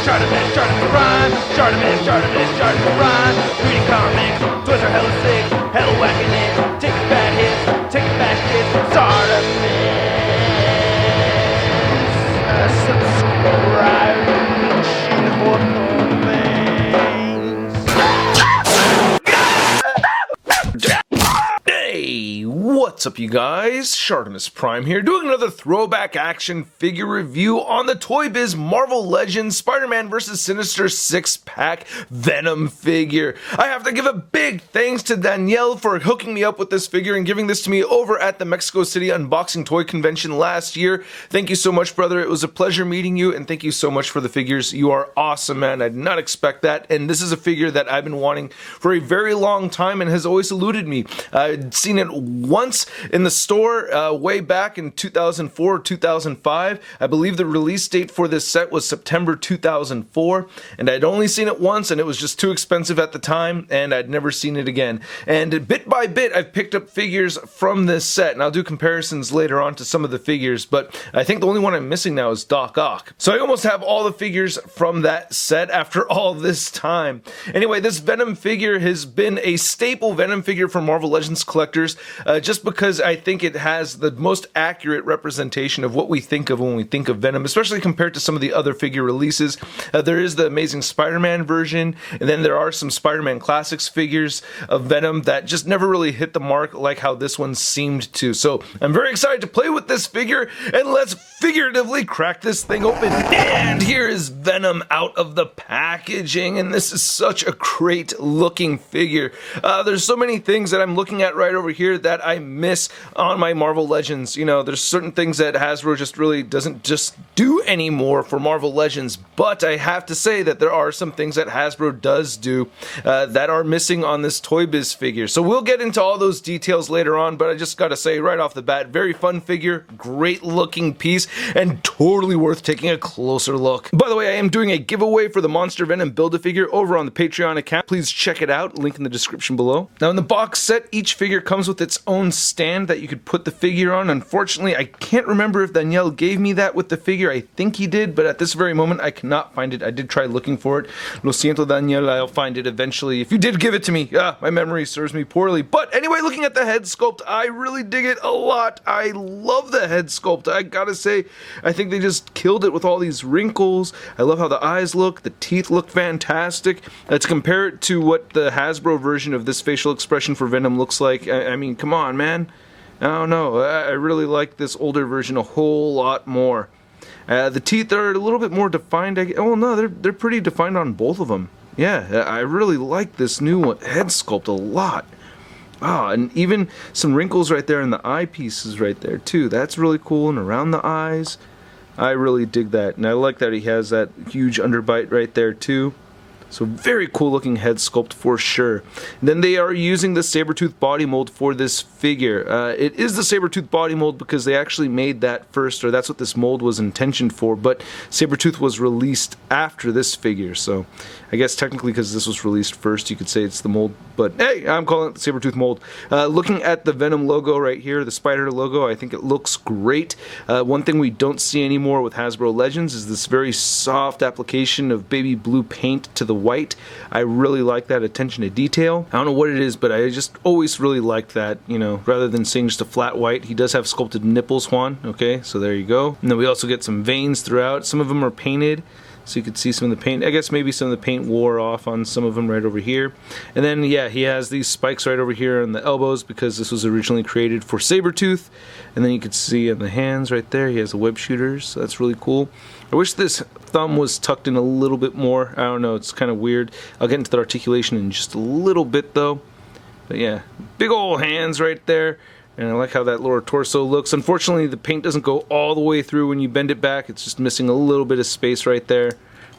ShartimusPrime, ShartimusPrime. Reading comics, toys are hella sick, hella whacking it. Taking bad hits, taking back hits. Subscribe for more things. Hey, what's up you guys? ShartimusPrime here, doing another throwback action figure review on the ToyBiz Marvel Legends Spider-Man vs. Sinister Six Pack Venom figure. I have to give a big thanks to Danielle for hooking me up with this figure and giving this to me over at the Mexico City Unboxing Toy Convention last year. Thank you so much, brother. It was a pleasure meeting you, and thank you so much for the figures. You are awesome, man. I did not expect that, and this is a figure that I've been wanting for a very long time and has always eluded me. I'd seen it once in the store way back in 2004 or 2005. I believe the release date for this set was September 2004, and I'd only seen it once, and it was just too expensive at the time, and I'd never seen it again. And bit by bit, I've picked up figures from this set, and I'll do comparisons later on to some of the figures, but I think the only one I'm missing now is Doc Ock. So I almost have all the figures from that set after all this time. Anyway, this Venom figure has been a staple Venom figure for Marvel Legends collectors, just because I think it has the most accurate representation of what we think of when we think of Venom, especially compared to some of the other figure releases. There is the Amazing Spider-Man version, and then there are some Spider-Man Classics figures of Venom that just never really hit the mark like how this one seemed to. So I'm very excited to play with this figure, and let's figuratively crack this thing open. And here is Venom out of the packaging, and this is such a great looking figure. There's so many things that I'm looking at right over here that I miss on my Marvel Legends. You know, there's certain things that Hasbro just really doesn't just do anymore for Marvel Legends, but I have to say that there are some things that Hasbro does do that are missing on this ToyBiz figure. So we'll get into all those details later on, but I just gotta say right off the bat, very fun figure, great looking piece, and totally worth taking a closer look. By the way, I am doing a giveaway for the Monster Venom Build-A-Figure over on the Patreon account. Please check it out, link in the description below. Now in the box set, each figure comes with its own stand that you could put the figure on. Unfortunately, I can't remember if Danielle gave me that with the figure. I think he did, but at this very moment, I cannot find it. I did try looking for it. Lo siento, Danielle, I'll find it eventually. If you did give it to me, my memory serves me poorly. But anyway, looking at the head sculpt, I really dig it a lot. I love the head sculpt. I gotta say, I think they just killed it with all these wrinkles. I love how the eyes look. The teeth look fantastic. Let's compare it to what the Hasbro version of this facial expression for Venom looks like. I mean, come on, man. I don't know. I really like this older version a whole lot more. The teeth are a little bit more defined. Oh no, they're pretty defined on both of them. Yeah, I really like this new head sculpt a lot. And even some wrinkles right there in the eye pieces right there too. That's really cool, and around the eyes. I really dig that, and I like that he has that huge underbite right there too. So very cool looking head sculpt for sure. And then they are using the Sabretooth body mold for this figure. It is the Sabretooth body mold because they actually made that first, or that's what this mold was intentioned for, but Sabretooth was released after this figure, so I guess technically because this was released first you could say it's the mold, but hey, I'm calling it the Sabretooth mold. Looking at the Venom logo right here, the spider logo, I think it looks great. One thing we don't see anymore with Hasbro Legends is this very soft application of baby blue paint to the white. I really like that attention to detail. I don't know what it is, but I just always really liked that, you know, rather than seeing just a flat white. He does have sculpted nipples, Juan, okay, so there you go. And then we also get some veins throughout. Some of them are painted, so you could see some of the paint. I guess maybe some of the paint wore off on some of them right over here. And then, yeah, he has these spikes right over here on the elbows because this was originally created for Sabretooth. And then you could see on the hands right there, he has the web shooters, so that's really cool. I wish this thumb was tucked in a little bit more. I don't know, it's kind of weird. I'll get into the articulation in just a little bit though. But yeah, big old hands right there. And I like how that lower torso looks. Unfortunately, the paint doesn't go all the way through when you bend it back. It's just missing a little bit of space right there.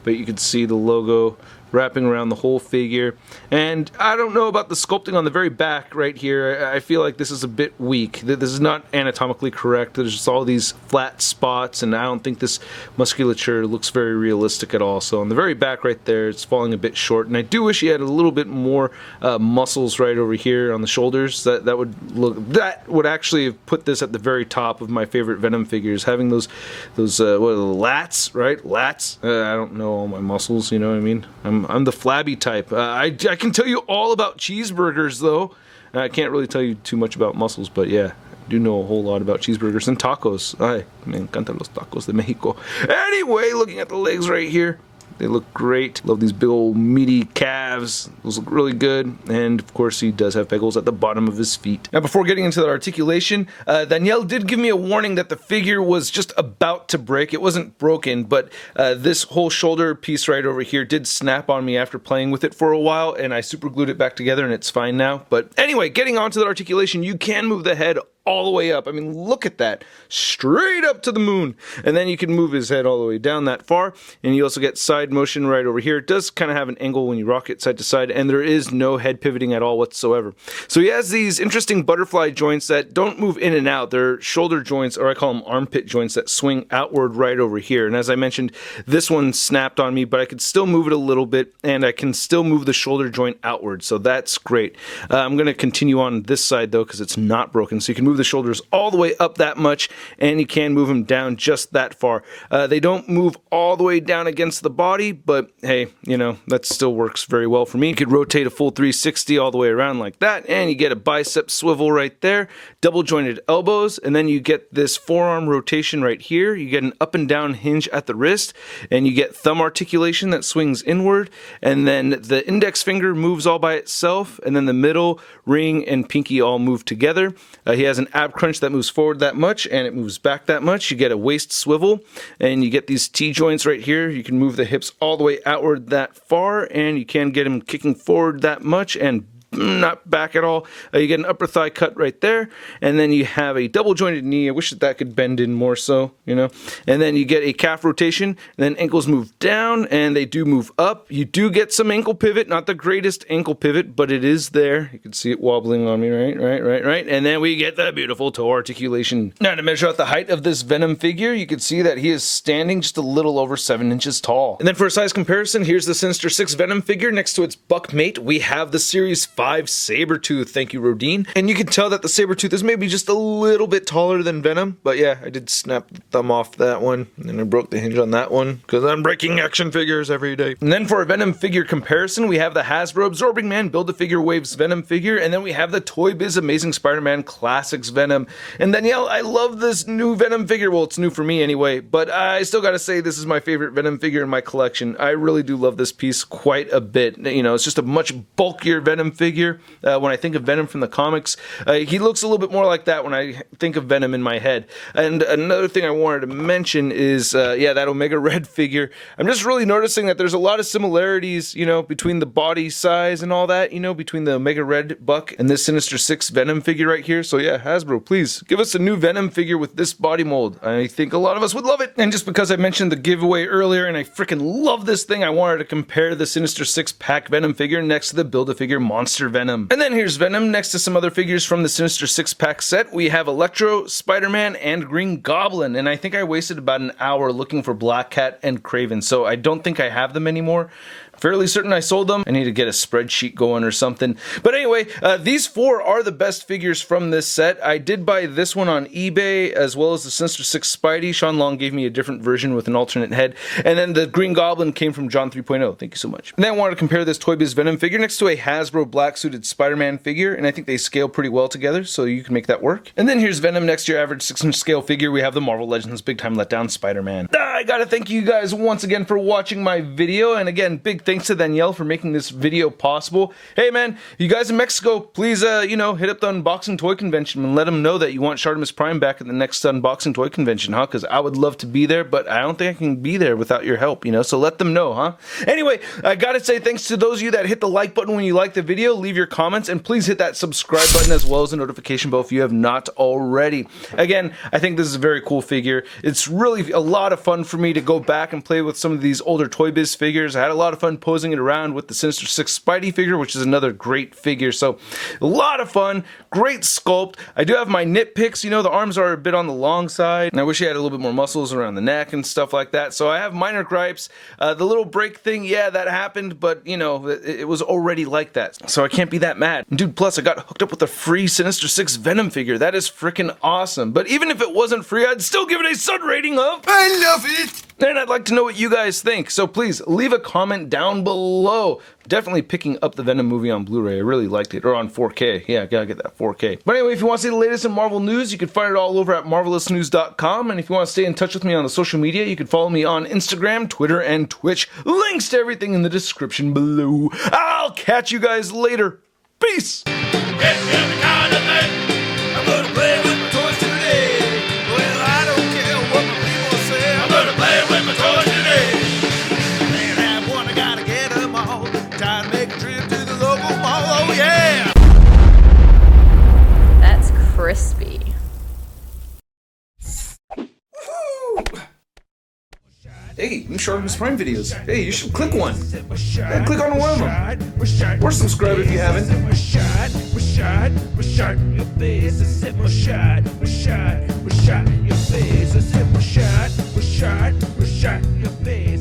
But you can see the logo wrapping around the whole figure. And I don't know about the sculpting on the very back right here. I feel like this is a bit weak. This is not anatomically correct. There's just all these flat spots, and I don't think this musculature looks very realistic at all. So on the very back right there, it's falling a bit short, and I do wish he had a little bit more muscles right over here on the shoulders. That would actually have put this at the very top of my favorite Venom figures. Having those what are the lats, right? Lats. I don't know all my muscles. You know what I mean? I'm the flabby type. I can tell you all about cheeseburgers though. I can't really tell you too much about muscles, but yeah, I do know a whole lot about cheeseburgers and tacos. Ay, me encantan los tacos de Mexico. Anyway, looking at the legs right here, they look great. Love these big old meaty calves. Those look really good. And of course he does have pegals at the bottom of his feet. Now before getting into the articulation, Danielle did give me a warning that the figure was just about to break. It wasn't broken, but this whole shoulder piece right over here did snap on me after playing with it for a while, and I super glued it back together and it's fine now. But anyway, getting onto the articulation, you can move the head all the way up. I mean, look at that. Straight up to the moon. And then you can move his head all the way down that far. And you also get side motion right over here. It does kind of have an angle when you rock it side to side, and there is no head pivoting at all whatsoever. So he has these interesting butterfly joints that don't move in and out. They're shoulder joints, or I call them armpit joints, that swing outward right over here. And as I mentioned, this one snapped on me, but I could still move it a little bit, and I can still move the shoulder joint outward. So that's great. I'm going to continue on this side though, because it's not broken. So you can move the shoulders all the way up that much, and you can move them down just that far. They don't move all the way down against the body, but hey, you know, that still works very well for me. You could rotate a full 360 all the way around like that, and you get a bicep swivel right there, double jointed elbows, and then you get this forearm rotation right here. You get an up and down hinge at the wrist, and you get thumb articulation that swings inward, and then the index finger moves all by itself, and then the middle, ring, and pinky all move together. He has an ab crunch that moves forward that much, and it moves back that much. You get a waist swivel, and you get these T joints right here. You can move the hips all the way outward that far, and you can get him kicking forward that much and not back at all. You get an upper thigh cut right there, and then you have a double jointed knee. I wish that could bend in more so, you know. And then you get a calf rotation, and then ankles move down, and they do move up. You do get some ankle pivot, not the greatest ankle pivot, but it is there. You can see it wobbling on me, right. And then we get the beautiful toe articulation. Now to measure out the height of this Venom figure, you can see that he is standing just a little over 7 inches tall. And then for a size comparison, here's the Sinister Six Venom figure. Next to its buckmate, we have the Series 5 Sabretooth. Thank you, Rodine. And you can tell that the Sabretooth is maybe just a little bit taller than Venom, but yeah, I did snap the thumb off that one, and then I broke the hinge on that one, because I'm breaking action figures every day. And then for a Venom figure comparison, we have the Hasbro Absorbing Man Build-A-Figure Waves Venom figure, and then we have the ToyBiz Amazing Spider-Man Classics Venom. And Danielle, I love this new Venom figure. Well, it's new for me anyway, but I still gotta say this is my favorite Venom figure in my collection. I really do love this piece quite a bit. You know, it's just a much bulkier Venom figure. When I think of Venom from the comics, he looks a little bit more like that when I think of Venom in my head. And another thing I wanted to mention is, yeah, that Omega Red figure. I'm just really noticing that there's a lot of similarities, you know, between the body size and all that, you know, between the Omega Red Buck and this Sinister Six Venom figure right here. So yeah, Hasbro, please give us a new Venom figure with this body mold. I think a lot of us would love it. And just because I mentioned the giveaway earlier and I freaking love this thing, I wanted to compare the Sinister Six pack Venom figure next to the Build-A-Figure Monster Venom. And then here's Venom next to some other figures from the Sinister Six pack set. We have Electro, Spider-Man, and Green Goblin, and I think I wasted about an hour looking for Black Cat and Kraven, so I don't think I have them anymore. Fairly certain I sold them. I need to get a spreadsheet going or something. But anyway, these four are the best figures from this set. I did buy this one on eBay, as well as the Sinister Six Spidey. Sean Long gave me a different version with an alternate head. And then the Green Goblin came from John 3.0. Thank you so much. And then I wanted to compare this ToyBiz Venom figure next to a Hasbro black-suited Spider-Man figure, and I think they scale pretty well together, so you can make that work. And then here's Venom next to your average 6-inch scale figure. We have the Marvel Legends Big Time Letdown Spider-Man. I gotta thank you guys once again for watching my video, and again, big thanks to Danielle for making this video possible. Hey man, you guys in Mexico, please you know, hit up the unboxing toy convention and let them know that you want ShartimusPrime back at the next unboxing toy convention, huh? Because I would love to be there, but I don't think I can be there without your help, you know, so let them know, huh? Anyway, I gotta say thanks to those of you that hit the like button when you like the video, leave your comments, and please hit that subscribe button as well as the notification bell if you have not already. Again, I think this is a very cool figure. It's really a lot of fun for me to go back and play with some of these older ToyBiz figures. I had a lot of fun posing it around with the Sinister Six Spidey figure, which is another great figure. So a lot of fun, great sculpt. I do have my nitpicks. You know, the arms are a bit on the long side, and I wish he had a little bit more muscles around the neck and stuff like that. So I have minor gripes. The little break thing, yeah, that happened, but you know, it was already like that, so I can't be that mad. And dude, plus I got hooked up with a free Sinister Six Venom figure. That is freaking awesome. But even if it wasn't free, I'd still give it a Sun rating of I love it. And I'd like to know what you guys think, so please leave a comment down below. Definitely picking up the Venom movie on Blu-ray. I really liked it. Or on 4K. Yeah, gotta get that 4K. But anyway, if you want to see the latest in Marvel news, you can find it all over at marvelousnews.com. And if you want to stay in touch with me on the social media, you can follow me on Instagram, Twitter, and Twitch. Links to everything in the description below. I'll catch you guys later. Peace! Crispy. Hey, new ShartimusPrime videos. Hey, you should click one. Yeah, click on one of them. Or subscribe if you haven't. Your face.